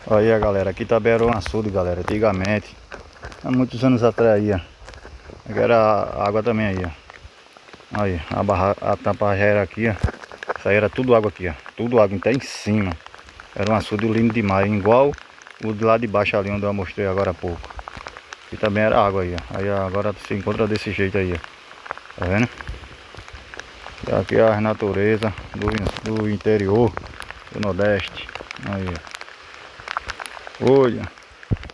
Aí, galera, aqui também era um açude, galera, antigamente, há muitos anos atrás aí, ó. Aqui era água também aí, ó. Aí, a tampa já era aqui, ó. Isso aí era tudo água aqui, ó. Tudo água até em cima. Era um açude lindo demais, igual o de lá de baixo ali, onde eu mostrei agora há pouco. E também era água aí, ó. Aí agora se encontra desse jeito aí, ó. Tá vendo? E aqui é a natureza do interior, do Nordeste. Aí, ó. Olha.